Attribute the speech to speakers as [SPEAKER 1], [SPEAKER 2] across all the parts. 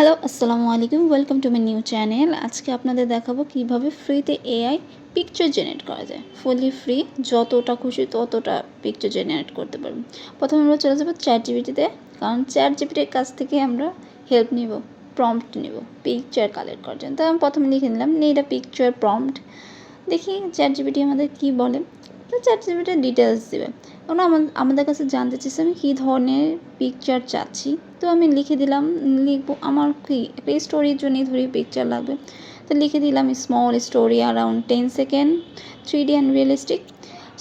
[SPEAKER 1] Hello, আসসালামু আলাইকুম। Welcome to my new channel. আজকে আপনাদের দেখাবো কিভাবে ফ্রিতে এআই পিকচার জেনারেট করা যায়। ফুলি ফ্রি, যতটা খুশি ততটা পিকচার জেনারেট করতে পারবেন। প্রথমে আমরা চলে যাবো চ্যাটজিপিটিতে, কারণ চ্যাটজিপিটির কাছ থেকে আমরা হেল্প নিব, প্রম্পট নিব পিকচার কালেক্ট করার জন্য। তো আমি প্রথমে লিখে নিলাম নিড আ পিকচার প্রম্পট। দেখি চ্যাটজিপিটি আমাদের কী বলে। তো চ্যাটজিপিটি ডিটেলস দেবে। কারণ আমাদের কাছে জানতে চেয়েছে আমি কী ধরনের পিকচার চাচ্ছি। তো আমি লিখে দিলাম, লিখবো আমার কি একটা স্টোরির জন্যই ধরি পিকচার লাগবে। তো লিখে দিলাম small story around 10 second 3D and realistic.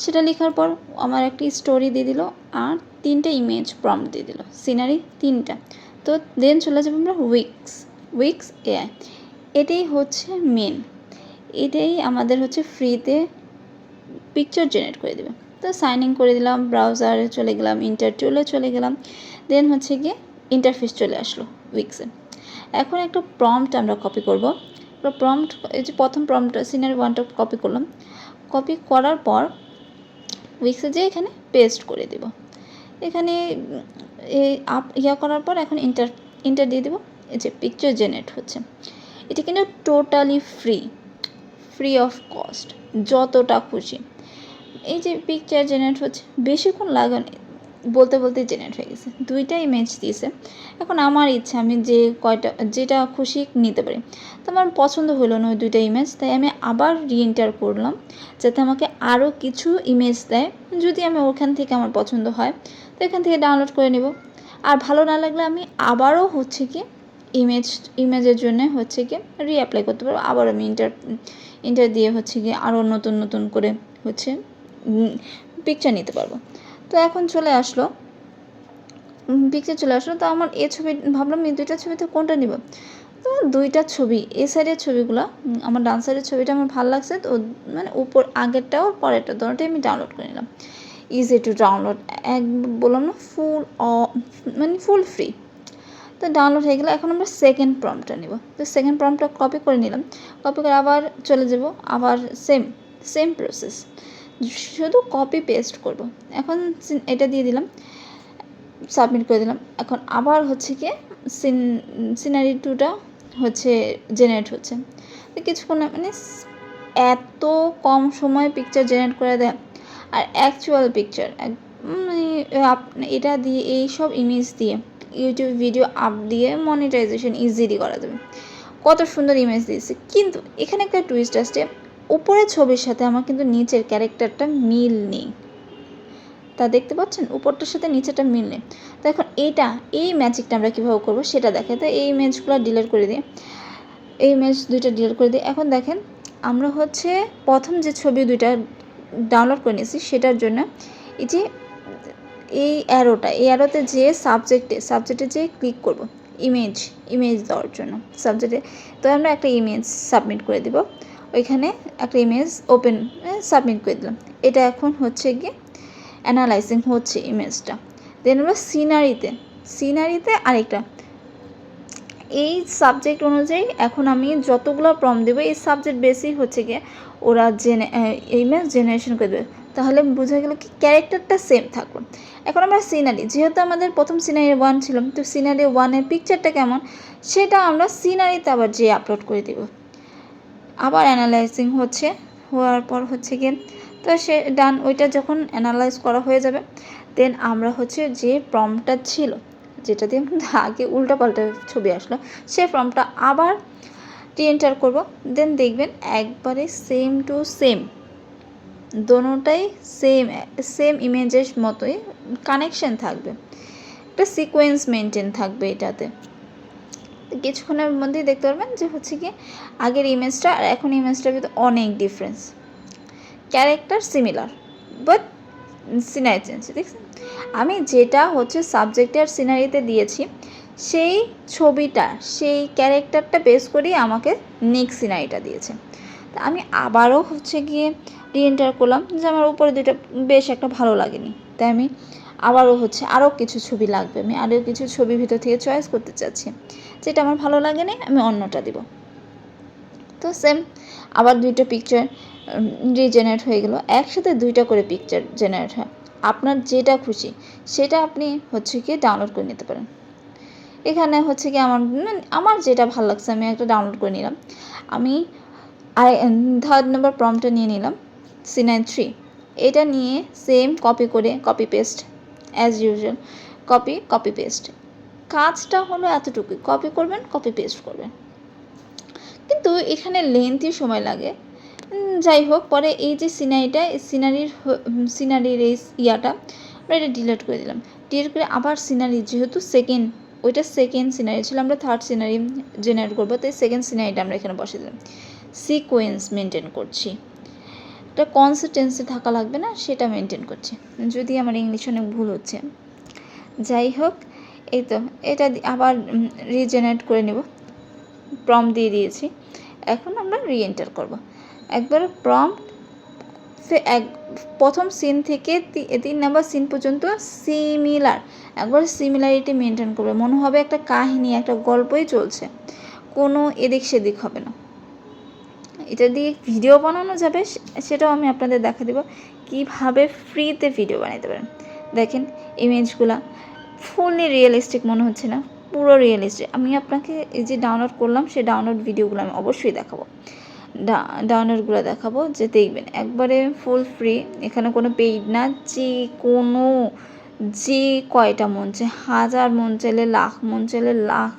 [SPEAKER 1] সেটা লেখার পর আমার একটি স্টোরি দিয়ে দিল আর 3টে ইমেজ প্রম্পট দিয়ে দিল, সিনারি 3টা। তো দেন চলে যাবো আমরা উইক্স এআই। এটাই হচ্ছে মেন, এটাই আমাদের হচ্ছে ফ্রিতে পিকচার জেনারেট করে দেবে। তো সাইন ইন করে দিলাম, ব্রাউজারে চলে গেলাম, ইন্টার টুলে চলে গেলাম, দেন হচ্ছে গিয়ে ইন্টারফেস চলে আসলো উইক্সে। এখন একটা প্রম্পট আমরা কপি করব। প্রম্পট, এই যে প্রথম প্রম্পটটা সিনারি 1টা কপি করলাম। কপি করার পর উইক্সে যে এখানে পেস্ট করে দেব। এখানে ইয়া করার পর এখন ইন্টার দিয়ে দেবো। এই যে পিকচার জেনারেট হচ্ছে, এটা কিন্তু টোটালি ফ্রি অফ কস্ট, যতটা খুশি। এই যে পিকচার জেনারেট হচ্ছে, বেশিক্ষণ লাগে না, বলতে বলতে জেনারেট হয়ে গেছে। 2টা ইমেজ দিয়েছে। এখন আমার ইচ্ছা আমি যেটা খুশি নিতে পারি। তো আমার পছন্দ হলো না ওই 2টা ইমেজ, তাই আমি আবার রিএন্টার করলাম যাতে আমাকে আরও কিছু ইমেজ দেয়। যদি আমি ওখান থেকে আমার পছন্দ হয় তো এখান থেকে ডাউনলোড করে নেব। আর ভালো না লাগলে আমি আবারও হচ্ছে কি ইমেজের জন্য হচ্ছে কি রিঅ্যাপ্লাই করতে পারবো। আবার আমি ইন্টার দিয়ে হচ্ছে কি আরও নতুন করে হচ্ছে পিকচার নিতে পারবো। তো এখন চলে আসলো পিকচার চলে আসলো। তো আমার এই ছবি ভাবলাম এই 2টা ছবিতে কোনটা নিব। তো 2টা ছবি, এ সাইডের ছবিগুলো, আমার ডান সাইডের ছবিটা আমার ভালো লাগছে। তো মানে উপর আগেরটাও পরেরটা দুটোটাই আমি ডাউনলোড করে নিলাম। ইজি টু ডাউনলোড, বললাম না ফুল ফ্রি। তো ডাউনলোড হয়ে গেলে এখন আমরা সেকেন্ড প্রম্পটটা নেব। তো সেকেন্ড প্রম্পটটা কপি করে নিলাম। কপি করে আবার চলে যাব, আবার সেম প্রসেস, শুধু কপি পেস্ট করব। এখন এটা দিয়ে দিলাম, সাবমিট করে দিলাম। এখন আবার হচ্ছে কি সিনারি 2টা হচ্ছে জেনারেট হচ্ছে। তো কিছুক্ষণ মানে এত কম সময়ে পিকচার জেনারেট করে দেয়। আর অ্যাকচুয়াল পিকচার এটা দিয়ে, এই সব ইমেজ দিয়ে ইউটিউব ভিডিও আপ দিয়ে মনিটাইজেশন ইজিলি করা যাবে। কত সুন্দর ইমেজ দিয়েছে, কিন্তু এখানে একটা টুইস্ট আসছে। উপরের ছবির সাথে আমার কিন্তু নিচের ক্যারেক্টারটা মিল নেই। তা দেখতে পাচ্ছেন উপরটার সাথে নিচেটা মিল নেই। তো এখন এই ম্যাজিকটা আমরা কীভাবে করবো সেটা দেখে। তো এই ইমেজগুলো ডিলিট করে দিই, এই ইমেজ 2টা ডিলিট করে দিই। এখন দেখেন আমরা হচ্ছে প্রথম যে ছবি 2টা ডাউনলোড করে নিয়েছি সেটার জন্য এই যে এই অ্যারোতে যে সাবজেক্টে যে ক্লিক করব ইমেজ দেওয়ার জন্য সাবজেক্টে। তো আমরা একটা ইমেজ সাবমিট করে দিব, ওইখানে একটা ইমেজ সাবমিট করে দিলাম। এটা এখন হচ্ছে গিয়ে অ্যানালাইজিং হচ্ছে ইমেজটা। দেন আমরা সিনারিতে আরেকটা, এই সাবজেক্ট অনুযায়ী এখন আমি যতগুলো প্রম্পট দেবো এই সাবজেক্ট বেসই হচ্ছে গিয়ে ওরা ইমেজ জেনারেশন করে দেবে। তাহলে বোঝা গেল কি ক্যারেক্টারটা সেম থাকলো। এখন আমরা সিনারি, যেহেতু আমাদের প্রথম সিনারি 1 ছিল, তো সিনারি 1-এর পিকচারটা কেমন সেটা আমরা সিনারিতে আবার যে আপলোড করে দেব। আবার অ্যানালাইজিং হওয়ার পর হচ্ছে গিয়ে তো সে ডান। ওইটা যখন অ্যানালাইজ করা হয়ে যাবে দেন আমরা হচ্ছে যে প্রম্পটটা ছিল, যেটা দিয়ে আগে উল্টাপাল্টা ছবি আসলো, সেই প্রম্পটটা আবার রিএন্টার করব। দেন দেখবেন একবারে সেম টু সেম, দোনোটাই সেম ইমেজের মতোই কানেকশন থাকবে, একটা সিকোয়েন্স মেনটেন থাকবে এটাতে। কিছুক্ষণের মধ্যেই দেখতে পারবেন যে হচ্ছে কি আগের ইমেজটা আর এখন ইমেজটার ভিতরে অনেক difference. Character similar but scenery change. দেখছেন আমি যেটা হচ্ছে সাবজেক্টে আর সিনারিতে দিয়েছি সেই ছবিটা, সেই ক্যারেক্টারটা বেস করেই আমাকে নেক্সট সিনারিটা দিয়েছে। তা আমি আবারও হচ্ছে গিয়ে রিএন্টার করলাম যে আমার উপরে 2টা বেশ একটা ভালো লাগেনি, তাই আমি আবারও হচ্ছে আরও কিছু ছবি লাগবে, আমি আরও কিছু ছবির ভিতর থেকে চয়েস করতে চাচ্ছি, যেটা আমার ভালো লাগেনি আমি অন্যটা দিব। তো সেম আবার 2টা পিকচার রিজেনারেট হয়ে গেল। একসাথে 2টা করে পিকচার জেনারেট হয়, আপনার যেটা খুশি সেটা আপনি হচ্ছে গিয়ে ডাউনলোড করে নিতে পারেন। এখানে হচ্ছে কি আমার যেটা ভালো লাগছে আমি একটা ডাউনলোড করে নিলাম। আমি থার্ড নাম্বার প্রম্পটটা নিয়ে নিলাম C9 3। এটা নিয়ে same copy paste as usual, copy paste. কাজটা হলো এতটুকুই, কপি করবেন, কপি পেস্ট করবেন, কিন্তু এখানে লেন্থই সময় লাগে। যাই হোক, পরে এই যে সিনারির এই ইয়াটা আমরা এটা ডিলিট করে দিলাম। ডিলিট করে আবার সিনারি, যেহেতু ওইটা সেকেন্ড সিনারি ছিল, আমরা থার্ড সিনারি জেনারেট করবো, তাই সেকেন্ড সিনারিটা আমরা এখানে বসে দিলাম। সিকোয়েন্স মেনটেন করছি, একটা কনসিস্টেন্সি থাকা লাগবে না, সেটা মেনটেন করছি। যদি আমার ইংলিশ অনেক ভুল হচ্ছে, যাই হোক, এই তো এটা আবার রিজেনারেট করে নেব। প্রম্পট দিয়ে দিয়েছি, এখন আমরা রিএন্টার করব। একবার প্রম্পট প্রথম সিন থেকে 3 নাম্বার সিন পর্যন্ত একবার সিমিলারিটি মেনটেন করবে, মনে হবে একটা কাহিনী, একটা গল্পই চলছে, কোনো এদিক সেদিক হবে না। এটা দিয়ে ভিডিও বানানো যাবে, সেটাও আমি আপনাদের দেখা দেব কীভাবে ফ্রিতে ভিডিও বানাতে পারেন। দেখেন ইমেজগুলা ফুললি রিয়েলিস্টিক মনে হচ্ছে না? পুরো রিয়েলিস্টিক। আমি আপনাকে এই যে ডাউনলোড করলাম, সেই ডাউনলোড ভিডিওগুলো আমি অবশ্যই দেখাবো, ডাউনলোডগুলো দেখাবো, যে দেখবেন একবারে ফুল ফ্রি। এখানে কোনো পেইড না, যে কয়টা মন চায়, 1000 মন চাইলে লাখ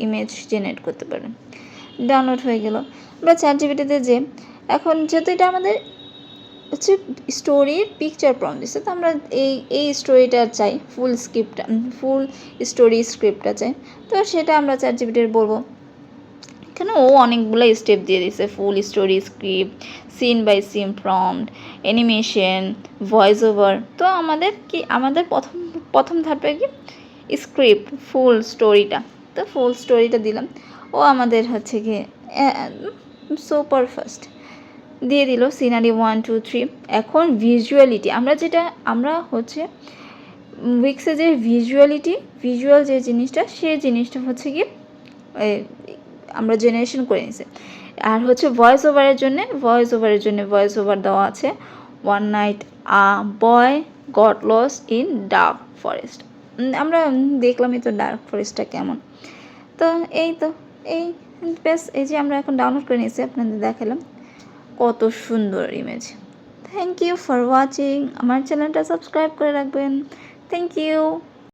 [SPEAKER 1] ইমেজ জেনারেট করতে পারেন। ডাউনলোড হয়ে গেল। আমরা ChatGPT-তে যে এখন যেহেতু এটা আমাদের হচ্ছে স্টোরির পিকচার প্রম্পট দিচ্ছে, তো আমরা এই স্টোরিটা চাই, ফুল স্টোরি স্ক্রিপ্টটা চাই, তো সেটা আমরা ChatGPT-র বলবো। এখানে ও অনেকগুলো স্টেপ দিয়ে দিচ্ছে, full story script, scene by scene prompt, animation, voice over. তো আমাদের প্রথম ধাপে কি স্ক্রিপ্ট, ফুল স্টোরিটা দিলাম। ও আমাদের হচ্ছে কি সুপার ফাস্ট দিয়ে দিল সিনারি 1 2 3। এখন ভিজুয়ালিটি, আমরা হচ্ছে উইক্সে যে ভিজুয়াল যে জিনিসটা, সেই জিনিসটা হচ্ছে কি আমরা জেনারেশন করে নিছি। আর হচ্ছে ভয়েস ওভারের জন্য দেওয়া আছে, one night a boy got lost in dark forest. আমরা দেখলামই তো ডার্ক ফরেস্টটা কেমন। তো এই বেশ, এই যে আমরা এখন ডাউনলোড করে নিয়েছি, আপনাদের দেখালাম কত সুন্দর image. Thank you for watching. আমার চ্যানেলটা সাবস্ক্রাইব করে রাখবেন। Thank you.